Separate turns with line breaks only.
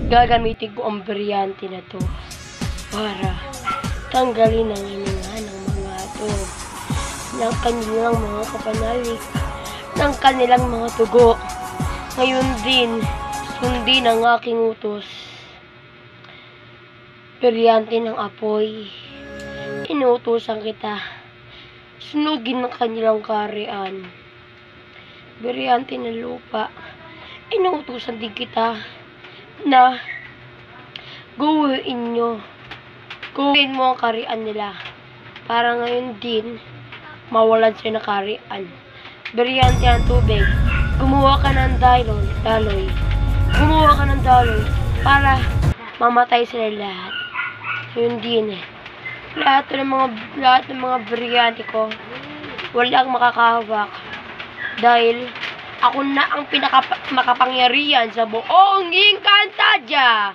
Gagamitin ko ang brilyante na to para tanggalin ang hininga ng mga to, ng kanilang mga kapanalik, ng kanilang mga tugo. Ngayon din, sundin ang aking utos. Brilyante ng apoy, inuutosan kita. Sunugin ang kanilang kaharian. Brilyante ng lupa, inuutosan din kita na gawin mo ang kaharian nila para ngayon din mawalan sila ng kaharian. Brilyante ang tubig, gumawa ka ng daloy. Gumawa ka ng daloy para mamatay sila lahat. Ngayon din, lahat ng mga brilyante ko, walang makakahawak dahil ako na ang makapangyarihan sa buong Encantadia.